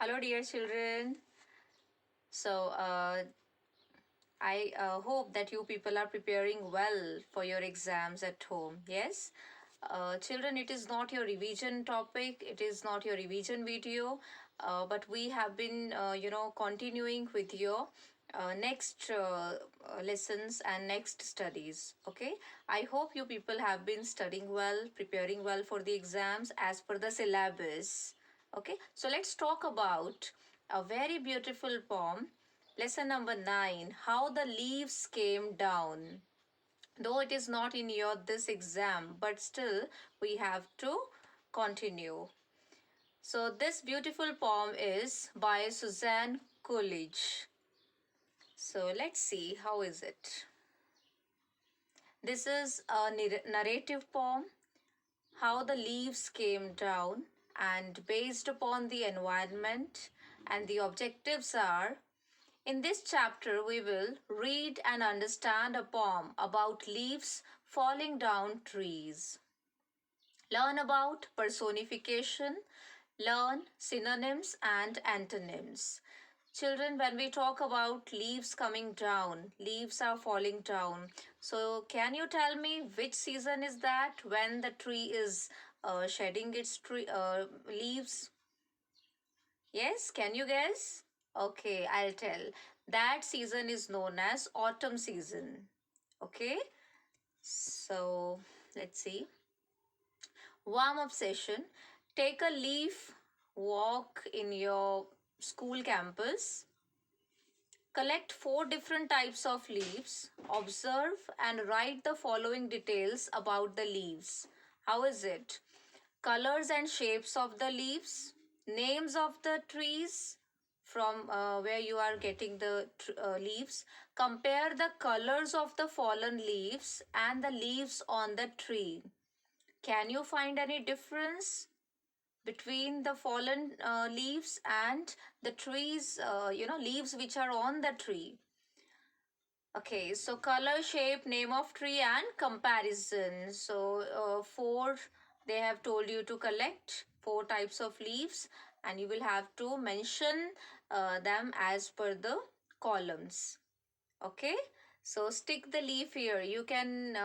Hello, dear children. I hope that you people are preparing well for your exams at home. Yes? Children, it is not your revision topic, it is not your revision video, but we have been, continuing with your next lessons and next studies. Okay? I hope you people have been studying well, preparing well for the exams as per the syllabus. Okay? So, let's talk about a very beautiful poem. Lesson number 9, How the Leaves Came Down. Though it is not in your this exam, but still we have to continue. So this beautiful poem is by Suzanne Coolidge. So let's see, how is it? This is a narrative poem, How the Leaves Came Down, and based upon the environment, and the objectives are: in this chapter, we will read and understand a poem about leaves falling down trees. Learn about personification, learn synonyms and antonyms. Children, when we talk about leaves coming down, leaves are falling down. So, can you tell me which season is that when the tree is shedding its leaves? Yes, can you guess? Okay, I'll tell. That season is known as autumn season. Okay, so let's see. Warm up session. Take a leaf walk in your school campus. Collect 4 different types of leaves. Observe and write the following details about the leaves. How is it? Colors and shapes of the leaves, names of the trees from where you are getting the leaves. Compare the colors of the fallen leaves and the leaves on the tree. Can you find any difference between the fallen leaves and the trees, leaves which are on the tree? Okay, so color, shape, name of tree and comparison. So 4, they have told you to collect 4 types of leaves and you will have to mention them as per the columns. Okay, so stick the leaf here. You can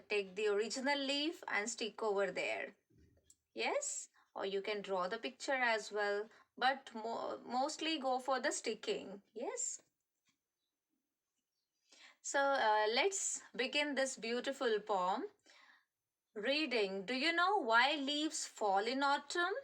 take the original leaf and stick over there. Yes, or you can draw the picture as well, but mostly go for the sticking. Yes. So let's begin this beautiful poem. Reading. Do you know why leaves fall in autumn?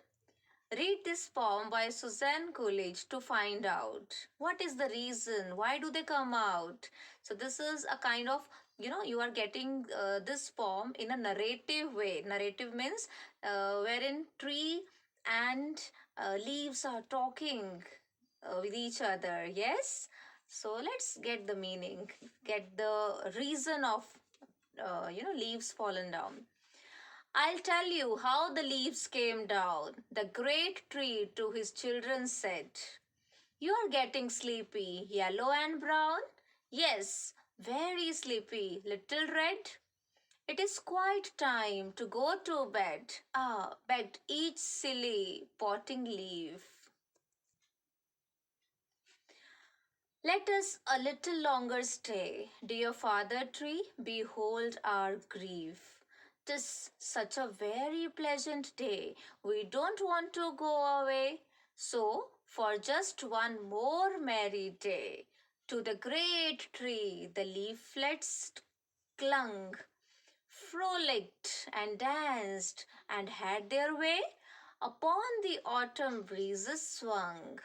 Read this poem by Suzanne Coolidge to find out. What is the reason? Why do they come out? So this is a kind of, you are getting this poem in a narrative way. Narrative means wherein tree and leaves are talking with each other. Yes? So let's get the meaning, get the reason of, leaves fallen down. I'll tell you how the leaves came down. The great tree to his children said, You are getting sleepy, yellow and brown? Yes, very sleepy, little red. It is quite time to go to bed. Ah, begged each silly potting leaf. Let us a little longer stay, dear father tree, behold our grief. 'Tis such a very pleasant day, we don't want to go away. So, for just one more merry day, to the great tree the leaflets clung, frolicked and danced and had their way, upon the autumn breezes swung,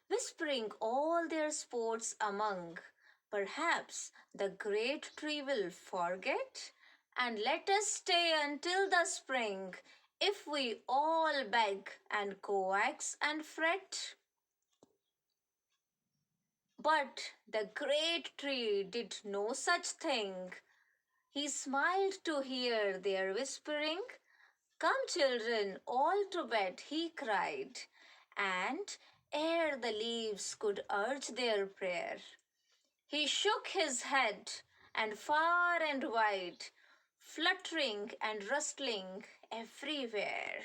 whispering all their sports among. Perhaps the great tree will forget and let us stay until the spring, if we all beg and coax and fret. But the great tree did no such thing. He smiled to hear their whispering. Come, children, all to bed, he cried. And ere the leaves could urge their prayer, he shook his head, and far and wide, fluttering and rustling everywhere.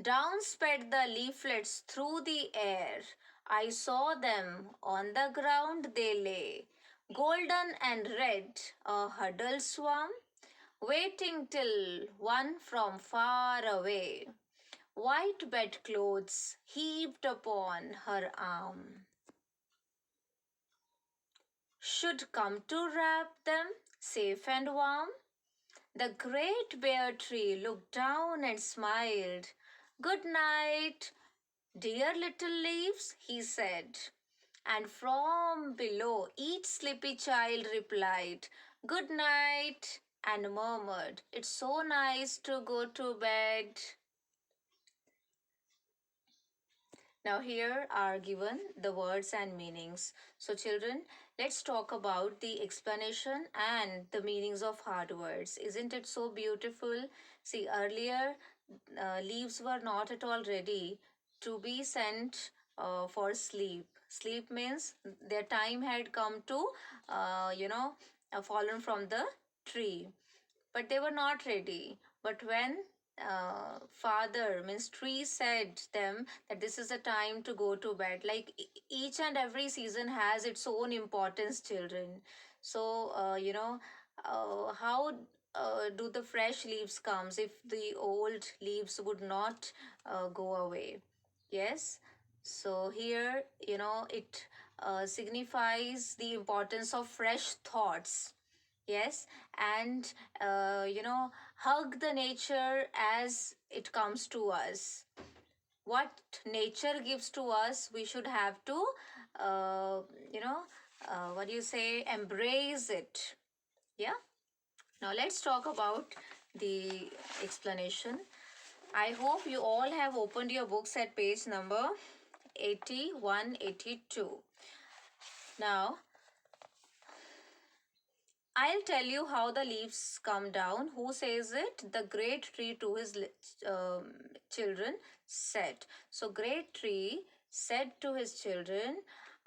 Down sped the leaflets through the air. I saw them on the ground they lay, golden and red, a huddled swarm, waiting till one from far away, white bedclothes heaped upon her arm, should come to wrap them safe and warm. The great bare tree looked down and smiled. Good night, dear little leaves, he said. And from below each sleepy child replied, Good night, and murmured, It's so nice to go to bed. Now, here are given the words and meanings. So, children, let's talk about the explanation and the meanings of hard words. Isn't it so beautiful? See, earlier, leaves were not at all ready to be sent for sleep. Sleep means their time had come to, fallen from the tree, but they were not ready. But when father means tree said them that this is a time to go to bed, like each and every season has its own importance, children. So how do the fresh leaves comes if the old leaves would not go away? Yes. So here, it signifies the importance of fresh thoughts. Yes. And hug the nature as it comes to us. What nature gives to us, we should have to uh, you know what do you say, embrace it. Yeah. Now let's talk about the explanation. I hope you all have opened your books at page number 81, 82. Now I'll tell you how the leaves come down. Who says it? The great tree to his children said. So, great tree said to his children,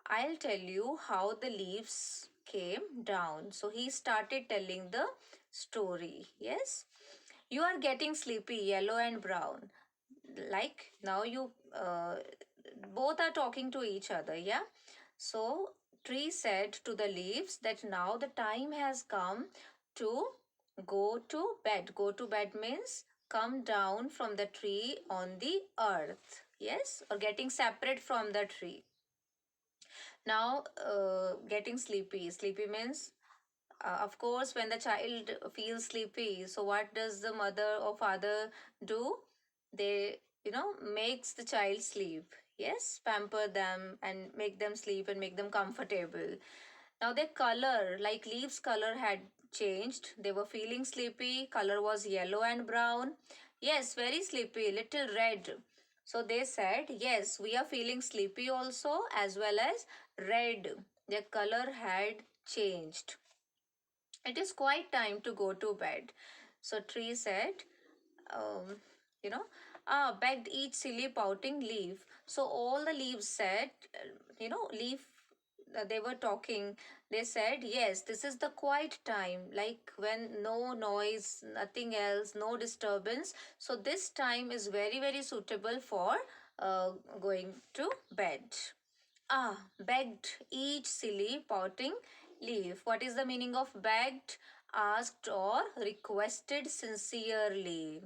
I'll tell you how the leaves came down. So, he started telling the story. Yes. You are getting sleepy, yellow and brown. Like now you both are talking to each other. Yeah. So tree said to the leaves that now the time has come to go to bed. Go to bed means come down from the tree on the earth. Yes, or getting separate from the tree. Now, getting sleepy. Sleepy means, of course, when the child feels sleepy, so what does the mother or father do? They, makes the child sleep. Yes, pamper them and make them sleep and make them comfortable. Now their color, like leaves color had changed. They were feeling sleepy. Color was yellow and brown. Yes, very sleepy, little red. So they said, yes, we are feeling sleepy also as well as red. Their color had changed. It is quite time to go to bed. So tree said, um, you know, begged each silly pouting leaf. So all the leaves said, leaf, they were talking. They said, yes, this is the quiet time, like when no noise, nothing else, no disturbance. So this time is very, very suitable for going to bed. Begged each silly pouting leaf. What is the meaning of begged? Asked or requested sincerely.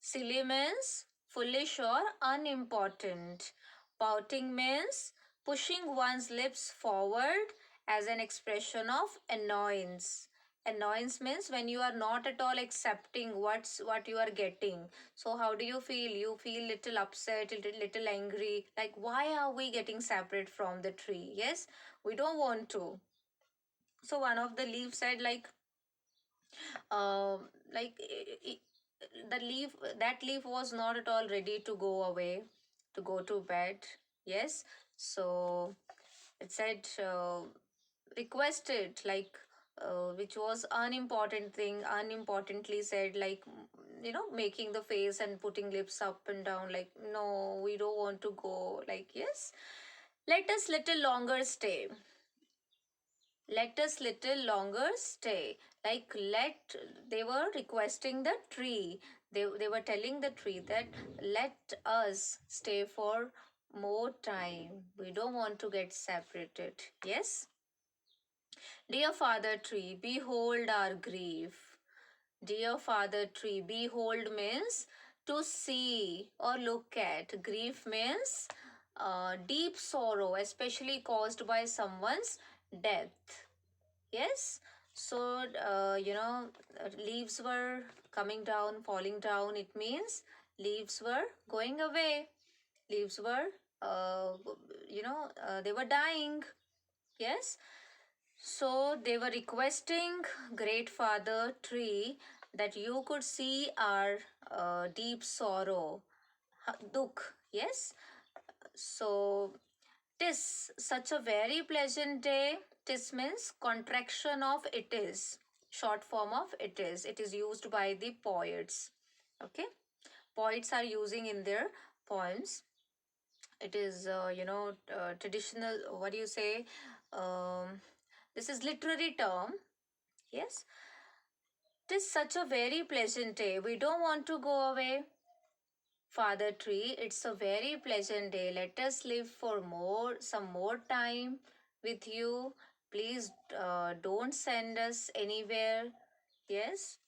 Silly means foolish or unimportant. Pouting means pushing one's lips forward as an expression of annoyance. Annoyance means when you are not at all accepting what you are getting. So how do you feel? You feel little upset, little angry. Like why are we getting separate from the tree? Yes, we don't want to. So one of the leaves said like the leaf, that leaf was not at all ready to go away, to go to bed. Yes. So it said requested, like which was unimportant thing, unimportantly said, like making the face and putting lips up and down, like no, we don't want to go, like yes, let us little longer stay, let us little longer stay, like let, they were requesting the tree, They were telling the tree that let us stay for more time. We don't want to get separated. Yes? Dear Father Tree, behold our grief. Dear Father Tree, behold means to see or look at. Grief means deep sorrow, especially caused by someone's death. Yes? So, leaves were coming down, falling down. It means leaves were going away. Leaves were, they were dying. Yes? So they were requesting Great Father Tree that you could see our deep sorrow, dukh, yes. So tis such a very pleasant day. Tis means contraction of it is, short form of it is. It is used by the poets. Okay, poets are using in their poems. It is traditional. What do you say? This is literary term. Yes, tis such a very pleasant day. We don't want to go away. Father Tree, it's a very pleasant day. Let us live for some more time with you. Please don't send us anywhere. Yes.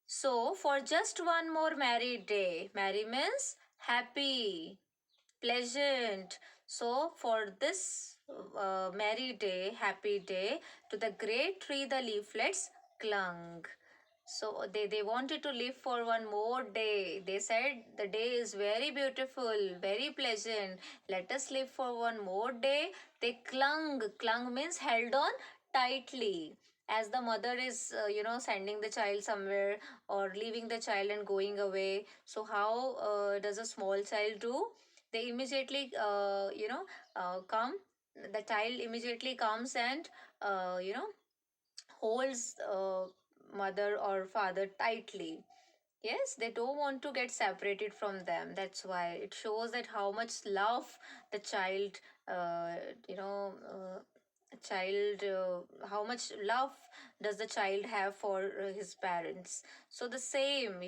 So, for just one more merry day, merry means happy, pleasant. So, for this merry day, happy day, to the great tree the leaflets clung. So they wanted to live for one more day. They said the day is very beautiful, very pleasant. Let us live for one more day. They clung. Clung means held on tightly. As the mother is, sending the child somewhere or leaving the child and going away. So how does a small child do? They immediately, come. The child immediately comes and, holds mother or father tightly. Yes, they don't want to get separated from them. That's why it shows that how much love the child, uh, you know, child, how much love does the child have for his parents. So the same,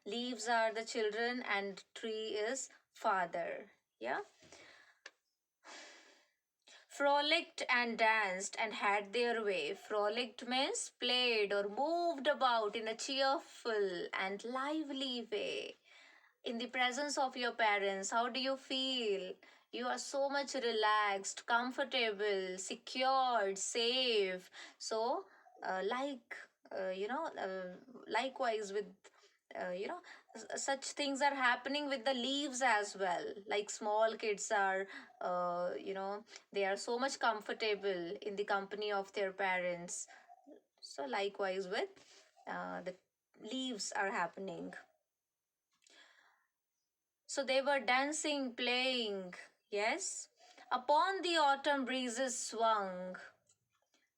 leaves are the children and tree is father. Yeah. Frolicked and danced and had their way. Frolicked means played or moved about in a cheerful and lively way. In the presence of your parents, how do you feel? You are so much relaxed, comfortable, secured, safe. So, like, likewise with, such things are happening with the leaves as well. Like small kids are, they are so much comfortable in the company of their parents. So, likewise with the leaves are happening. So they were dancing, playing, yes. Upon the autumn breezes swung.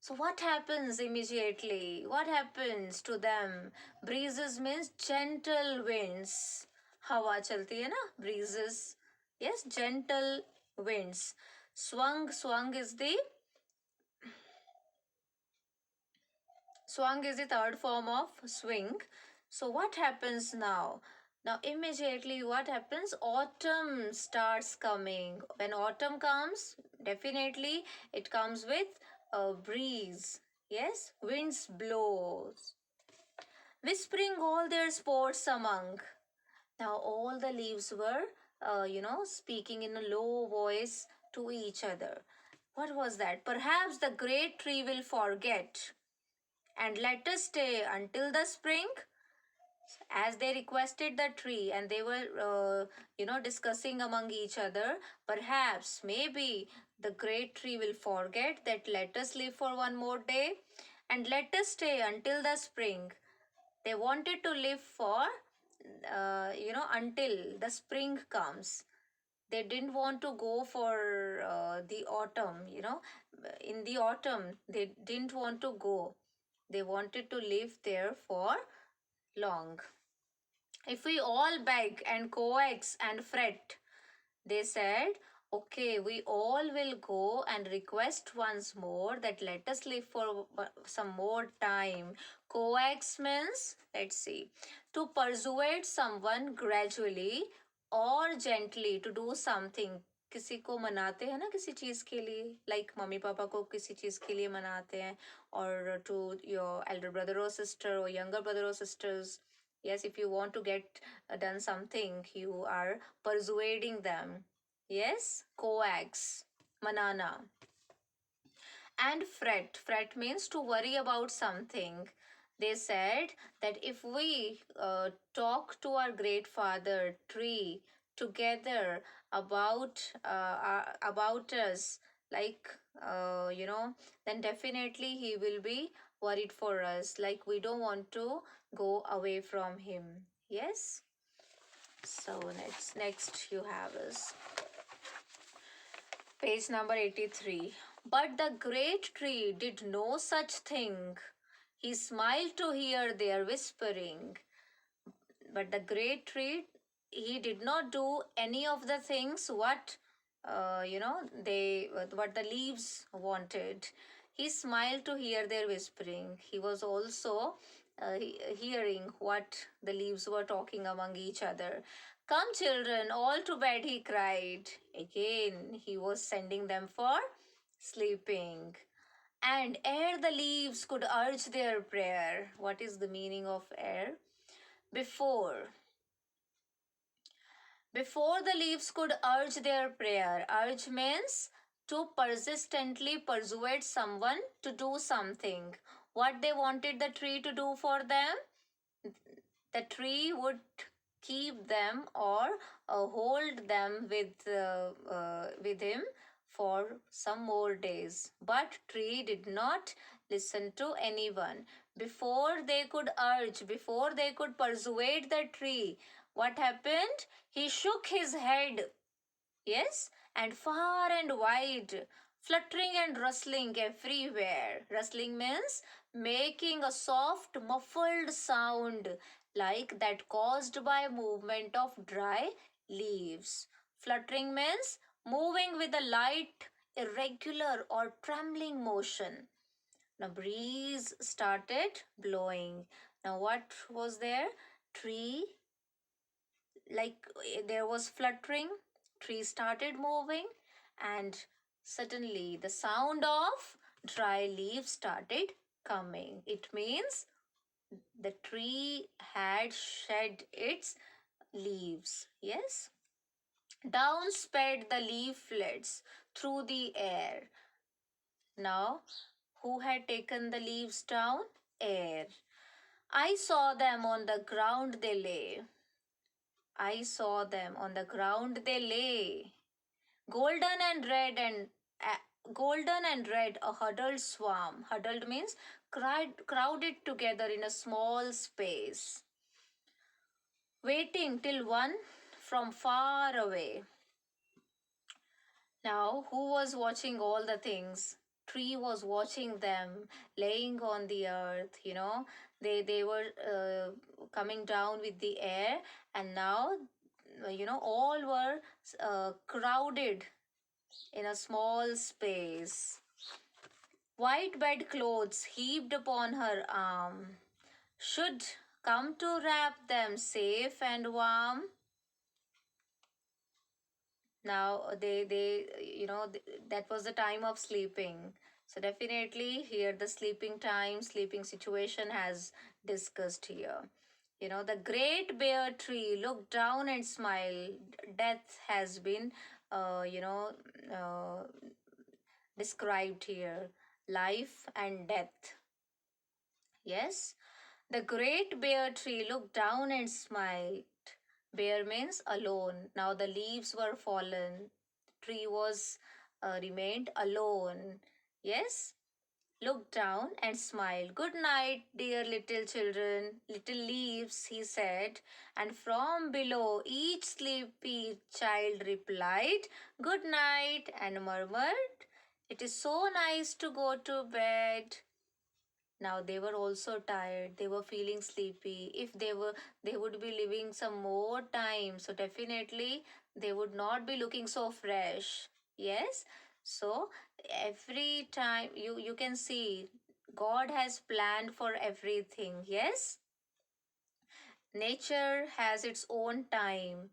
So what happens immediately? What happens to them? Breezes means gentle winds. Hawa chalti hai na? Breezes. Yes, gentle winds. Swung is the swung is the third form of swing. So what happens now? Now immediately what happens? Autumn starts coming. When autumn comes, definitely it comes with a breeze. Yes, winds blows, whispering all their sports among. Now all the leaves were, speaking in a low voice to each other. What was that? Perhaps the great tree will forget and let us stay until the spring, as they requested the tree, and they were discussing among each other. Perhaps maybe the great tree will forget that let us live for one more day and let us stay until the spring. They wanted to live for until the spring comes. They didn't want to go for the autumn. In the autumn they didn't want to go. They wanted to live there for long. If we all beg and coax and fret, they said, okay, we all will go and request once more that let us live for some more time. Coax means, let's see, to persuade someone gradually or gently to do something. किसी को मनाते हैं ना किसी चीज के लिए, like mummy papa को किसी चीज के लिए मनाते हैं, और to your elder brother or sister or younger brother or sisters. Yes, if you want to get done something, you are persuading them. Yes, coax, manana. And fret. Fret means to worry about something. They said that if we talk to our great father tree together about us, like then definitely he will be worried for us. Like we don't want to go away from him. Yes. So next you have is page number 83. But the great tree did no such thing. He smiled to hear their whispering. But the great tree, he did not do any of the things what what the leaves wanted. He smiled to hear their whispering. He was also hearing what the leaves were talking among each other. Come, children, all to bed, he cried. Again, he was sending them for sleeping. And ere the leaves could urge their prayer, what is the meaning of ere? Before. Before the leaves could urge their prayer. Urge means to persistently persuade someone to do something. What they wanted the tree to do for them, the tree would keep them or hold them with him for some more days. But tree did not listen to anyone. Before they could urge, before they could persuade the tree, what happened? He shook his head. Yes, and far and wide, fluttering and rustling everywhere. Rustling means making a soft, muffled sound like that caused by movement of dry leaves. Fluttering means moving with a light, irregular, or trembling motion. Now, breeze started blowing. Now, what was there? Tree, like there was fluttering, tree started moving, and suddenly the sound of dry leaves started coming. It means the tree had shed its leaves. Yes, down sped the leaflets through the air. Now, who had taken the leaves down? Air. I saw them on the ground they lay. I saw them on the ground they lay, golden and red golden and red, a huddled swarm. Huddled means crowded together in a small space, waiting till one from far away. Now, who was watching all the things? Tree was watching them laying on the earth. They were coming down with the air, and now all were crowded in a small space. White bed clothes heaped upon her arm should come to wrap them safe and warm. Now that was the time of sleeping. So definitely here the sleeping time, sleeping situation has discussed here. The great bare tree looked down and smiled. Death has been uh, you know uh, described here, life and death. Yes, the great bare tree looked down and smiled. Bare means alone. Now the leaves were fallen. Tree was remained alone. Yes, looked down and smiled. Good night, dear little children, little leaves, he said. And from below, each sleepy child replied, Good night, and murmured, It is so nice to go to bed. Now they were also tired. They were feeling sleepy. If they would be living some more time. So definitely they would not be looking so fresh. Yes. So every time you can see God has planned for everything. Yes. Nature has its own time.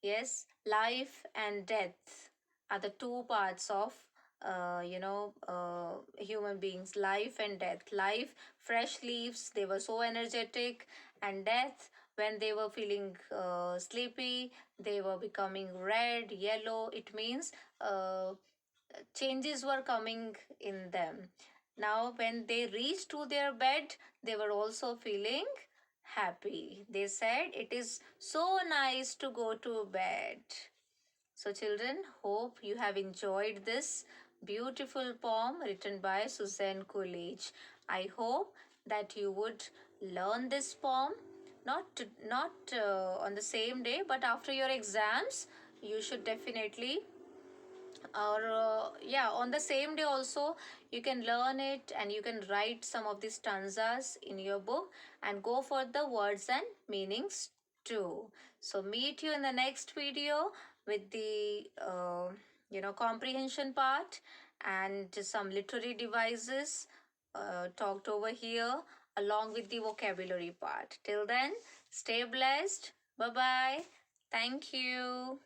Yes, life and death are the two parts of human beings. Life and death. Life, fresh leaves, they were so energetic, and death, when they were feeling sleepy, they were becoming red, yellow. It means uh, changes were coming in them. Now, when they reached to their bed, they were also feeling happy. They said, "It is so nice to go to bed." So, children, hope you have enjoyed this beautiful poem written by Suzanne Coolidge. I hope that you would learn this poem not on the same day, but after your exams. You should definitely, or yeah, on the same day also, you can learn it and you can write some of these stanzas in your book and go for the words and meanings too. So meet you in the next video with the comprehension part and some literary devices talked over here, along with the vocabulary part. Till then, stay blessed. Bye bye. Thank you.